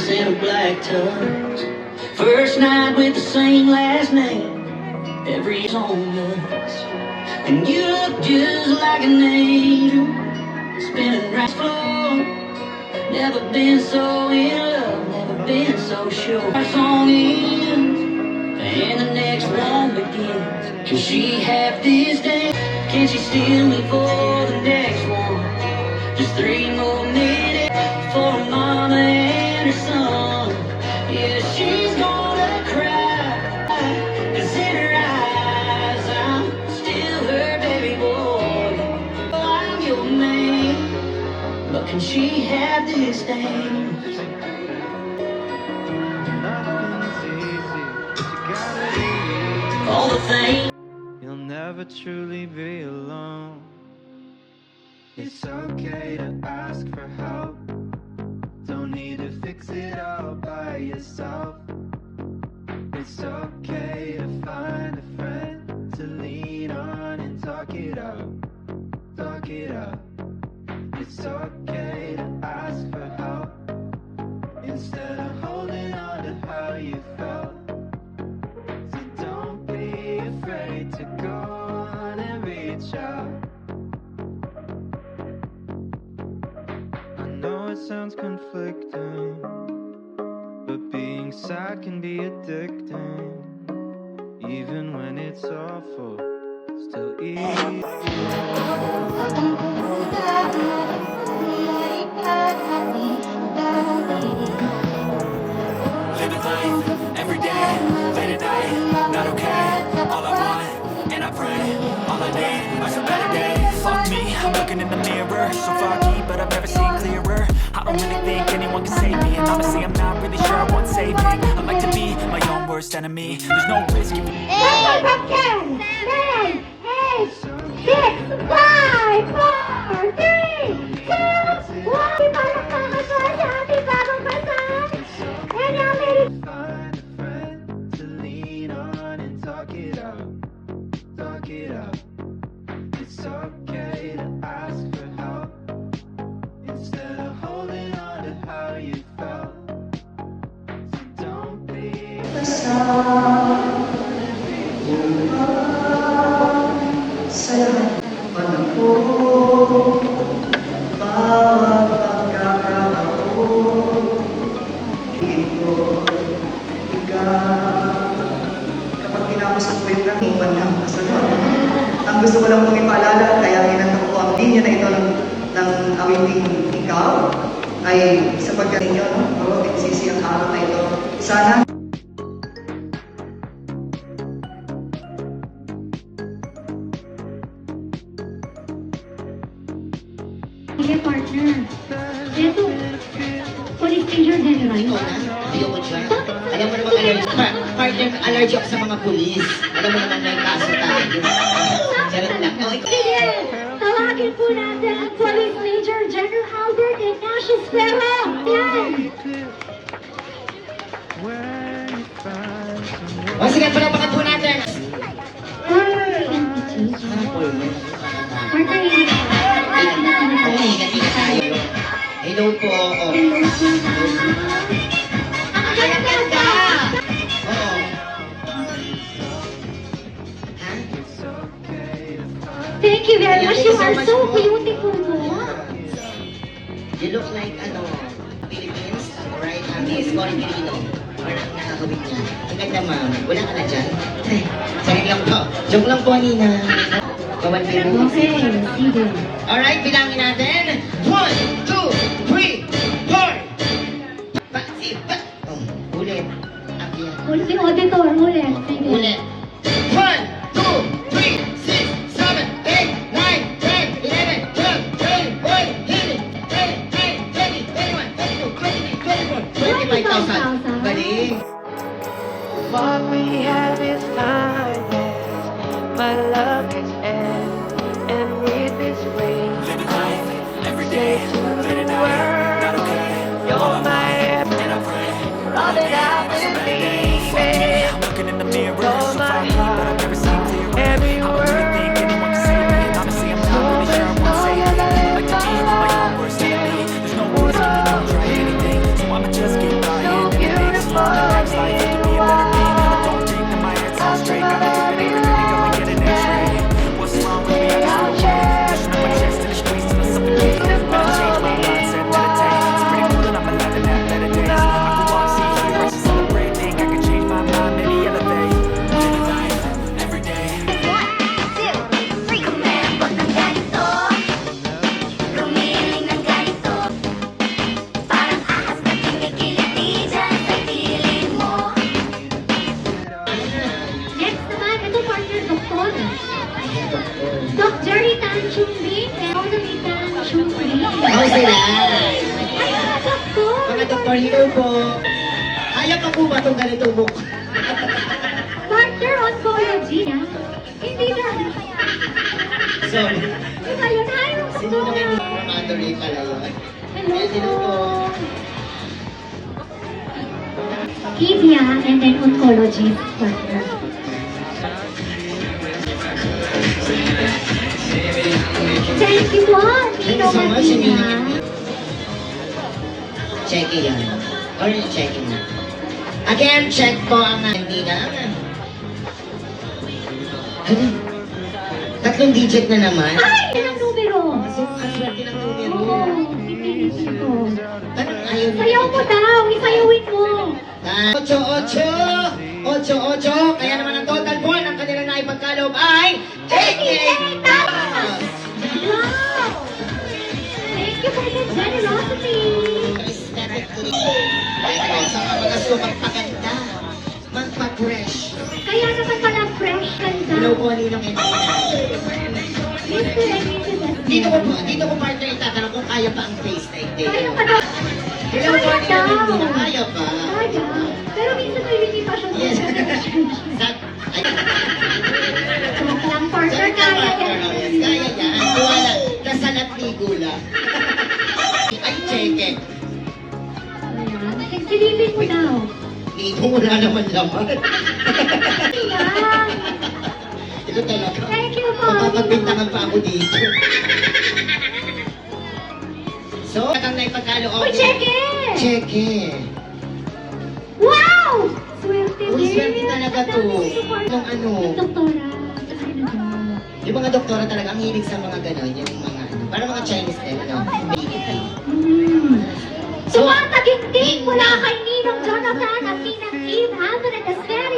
jeans and a black tux. First night with the same last name, every on us. And you look just like an angel, spinning right floor. Never been so in love, never been so sure. Our song ends, and the next one begins. Can she have this dance? Can she steal me for the next one? Just 3 more minutes for mama and her son. Yeah, she's gonna cry, 'cause in her eyes I'm still her baby boy. Oh, I'm your man, but can she have this dance? All the things you'll never truly be alone. It's okay to ask for help. Don't need to fix it all by yourself. It's okay to find a friend to lean on and talk it up. Talk it up. It's okay to ask for help instead of holding on to how you felt. So don't be afraid to go on and reach out. I know it sounds conflicting, but being sad can be addicting. Even when it's awful, still easy. Living life, every day, late at night, not okay. All I want, and I pray, all I need are some better days. Fuck me, I'm looking in the mirror, so foggy, but I've never seen clearer. I don't really think anyone can save me, and honestly I'm not really sure I want saving. I like to be my own worst enemy. There's no risk if 8, 10, 9, 8, 6, 5, 4, 3, 2, 1. Di ba nakakasal sa ating bagong kasal? And now, ladies. Find a friend to lean on and talk it up. Talk it up. It's okay to ask for help instead of holding on to how you felt. So don't be kapag tinapos ang kwenta, iwan lang kasunod. Ang gusto ko lang pong ipaalala, kaya ginanong ko ang linya na ito ng awiting ikaw, ay sapagkat ninyo, no? Bawat nagsisi ang araw na ito. Sana Sige, partner. Ito, police danger din, right? Ayoko dyan. Alam mo naman allergy. Partner, allergy ako sa mga pulis. Alam mo naman may kaso tayo. Charot lang. Oh, Sige, tawagin po natin ang Police Major General Albert Ignatius Ferro. Yan! O sige, palapakan po natin. Partner, Okay, ganti na tayo. Hello po. Oh. Oo. Ha? Thank you very much. You are so beautiful po. You look like, Philippines, right? Miss Cory Filipino. Parang nakakawit niya. Ang ganda, ma'am. Wala ka na dyan? Sakit lang po. Joke lang po, Nina. Kawan kayo. Okay, sige. Alright, bilangin natin. 1, 2, 3, 4. Pa. Oh, ulit. Akyat. Ulit yung auditor, ulit. Sige. Ulit. 1, 2, 3, 6, 7, 8, 9, 10, 11, 12, 13, 14, 15, 16, 17, 18, 19, 20, 21, 22, 23, 24, 25,000. Galing. What we have is kindness, my love is end, and with this ring, living life, every day, late at night, not okay. you're my And I pray, all that I some better days. believe in. I'm looking in the mirror, You're so my foggy, but I've never seen clearer. I every don't really word. think anyone can save me, and honestly I'm not really sure I want saving. I like to be my own worst enemy. There's no risk if you don't try anything, so I'ma just get by. sila. Ay, mga doktor. Mga doktor, hello po. Kaya pa po ba itong ganitong book? Partner oncology, ha? Hindi na. Sorry. Iba yun, ayaw ko Sino na kayo? Mother pala yun. Hello Hello po. Kivia and then oncology partner. Thank you po, Thank Nino you so much, Martina. Check yan. Or checking na. Again, check po ang hindi na. Ano? 3 digit na naman. Ay, yun ang numero. So, kaswerte ng numero. Oo, pipilisin ko. Tanong ayaw niyo. Sayaw mo daw, isayawin mo. 8-8. Kaya naman ang total po ng kanilang naipagkaloob ay 88 Wow! Thank you for the generosity. Ito, sa mga sumagpaganda, magpa-fresh. Kaya naman pala fresh ganda. Hello po, Ninong Edina. Mr. and Mrs. Dito ko partner itatanong kung kaya pa ang face na ito. Kaya pa daw. Hello po, Kaya Ninong daw. Edina. Kaya pa. Kaya. Pero minsan may limitasyon Yes. sa Ay, Joke lang, partner. sorry ka, Kaya partner. yan. Yes, kaya yan. Wala. Dasal at ligo lang. Ay, cheque. Ayan. Silipin mo daw. Ligo wala naman laman. Ayan. Ito talaga. Thank you po. Mapapagpintangan pa ako dito. So, ang naipagkaloob. Uy, cheque! Cheque. Wow! Swerte Uy, din. swerte talaga to. Nung ano. Yung doktora. Ano? Yung mga doktora talaga ang hilig sa mga ganon, yung mga ano, parang mga Chinese din, ano, baby. Sumataginting mula kay Ninong Jonathan at Ninang Kim Alvin at the Step